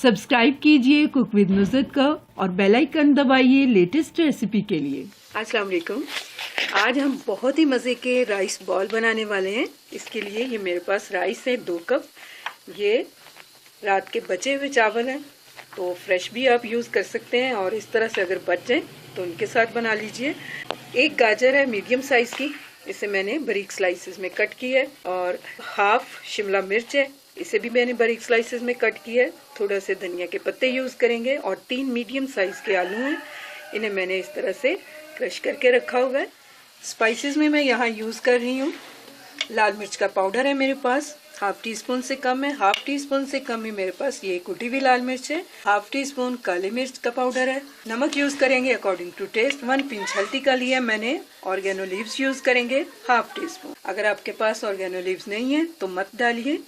Subscribe कीजिए cook with नुज़रत का और बेल आइकन दबाइए लेटेस्ट रेसिपी के लिए। अस्सलाम वालेकुम। आज हम बहुत ही मज़े के राइस बॉल बनाने वाले हैं। इसके लिए ये मेरे पास राइस है 2 कप। ये रात के बचे हुए चावल हैं, तो फ्रेश भी आप यूज़ कर सकते हैं और इस तरह से अगर बच जाए तो उनके साथ बना लीजिए। 1 गाजर है मीडियम साइज़ की, इसे मैंने बारीक स्लाइसेस में कट की है। और हाफ शिमला मिर्च है, इसे भी मैंने बारीक स्लाइसेस में कट किया है। थोड़ा से धनिया के पत्ते यूज़ करेंगे और 3 मीडियम साइज़ के आलू हैं, इन्हें मैंने इस तरह से क्रश करके रखा हुआ है। स्पाइसेस में मैं यहाँ यूज़ कर रही हूँ लाल मिर्च का पाउडर है मेरे पास, हाफ टी स्पून से कम है। हाफ टी स्पून से कम ही मेरे पास ये कुटी हुई लाल मिर्च है। हाफ टी स्पून काली मिर्च का पाउडर है। नमक यूज़ करेंगे अकॉर्डिंग टू टेस्ट। 1 पिंच हल्दी का लिया मैंने। ऑर्गेनो लीव्स यूज़ करेंगे हाफ टी स्पून। अगर आपके पास ऑर्गेनो लीव्स नहीं है तो मत डालिए,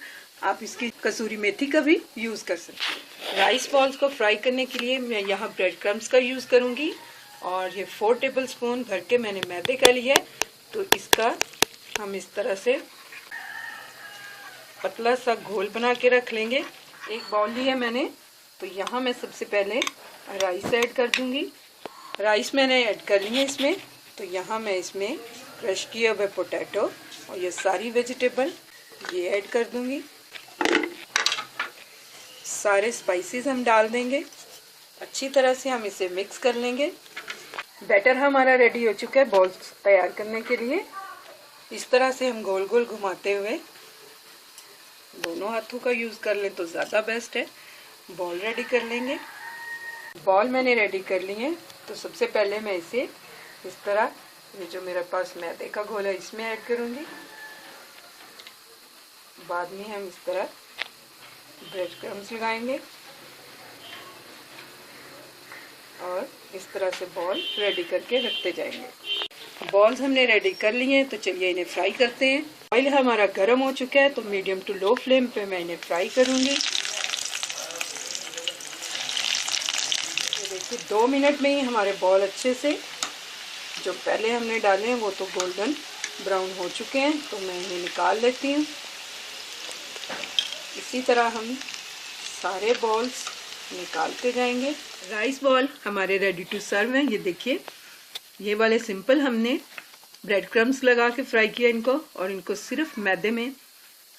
आप इसकी कसूरी मेथी का भी यूज़ कर सकते हैं। राइस बॉल्स को फ्राई करने के लिए मैं यहाँ ब्रेड क्रम्स का यूज़ करूँगी और ये 4 टेबल स्पून भर के मैंने मैदे का लिया है। तो इसका हम इस तरह से पतला सा घोल बना के रख लेंगे। एक बाउल लिया मैंने, तो यहाँ मैं सबसे पहले राइस ऐड कर दूँगी। राइस मैंने ऐड कर ली है इसमें। तो यहाँ मैं इसमें क्रश किए हुए पोटैटो और ये सारी वेजिटेबल ये ऐड कर दूँगी। सारे स्पाइसेस हम डाल देंगे, अच्छी तरह से हम इसे मिक्स कर लेंगे। बैटर हमारा रेडी हो चुका है बॉल्स तैयार करने के लिए। इस तरह से हम गोल गोल घुमाते हुए, दोनों हाथों का यूज़ कर लें तो ज़्यादा बेस्ट है। बॉल रेडी कर लेंगे। बॉल मैंने रेडी कर ली है, तो सबसे पहले मैं इसे इस तरह, ये जो मेरे पास मैदे का घोल है इसमें ऐड करूँगी। बाद में हम इस तरह ब्रेड क्रम्स लगाएंगे और इस तरह से बॉल रेडी करके रखते जाएंगे। बॉल्स हमने रेडी कर लिए हैं, तो चलिए इन्हें फ्राई करते हैं। ऑयल हमारा गर्म हो चुका है, तो मीडियम टू लो फ्लेम पे मैं इन्हें फ्राई करूंगी। देखिए 2 मिनट में ही हमारे बॉल अच्छे से, जो पहले हमने डाले हैं वो तो गोल्डन ब्राउन हो चुके हैं, तो मैं इन्हें निकाल लेती हूँ। इसी तरह हम सारे बॉल्स निकालते जाएंगे। राइस बॉल हमारे रेडी टू सर्व हैं। ये देखिए, ये वाले सिंपल हमने ब्रेड क्रम्स लगा के फ्राई किया इनको, और इनको सिर्फ मैदे में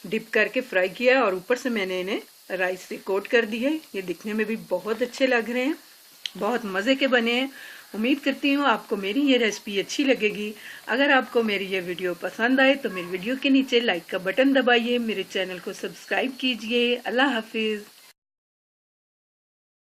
डिप करके फ्राई किया और ऊपर से मैंने इन्हें राइस से कोट कर दिया है। ये दिखने में भी बहुत अच्छे लग रहे हैं, बहुत मज़े के बने हैं। उम्मीद करती हूँ आपको मेरी ये रेसिपी अच्छी लगेगी। अगर आपको मेरी ये वीडियो पसंद आए तो मेरी वीडियो के नीचे लाइक का बटन दबाइए, मेरे चैनल को सब्सक्राइब कीजिए। अल्लाह हाफिज़।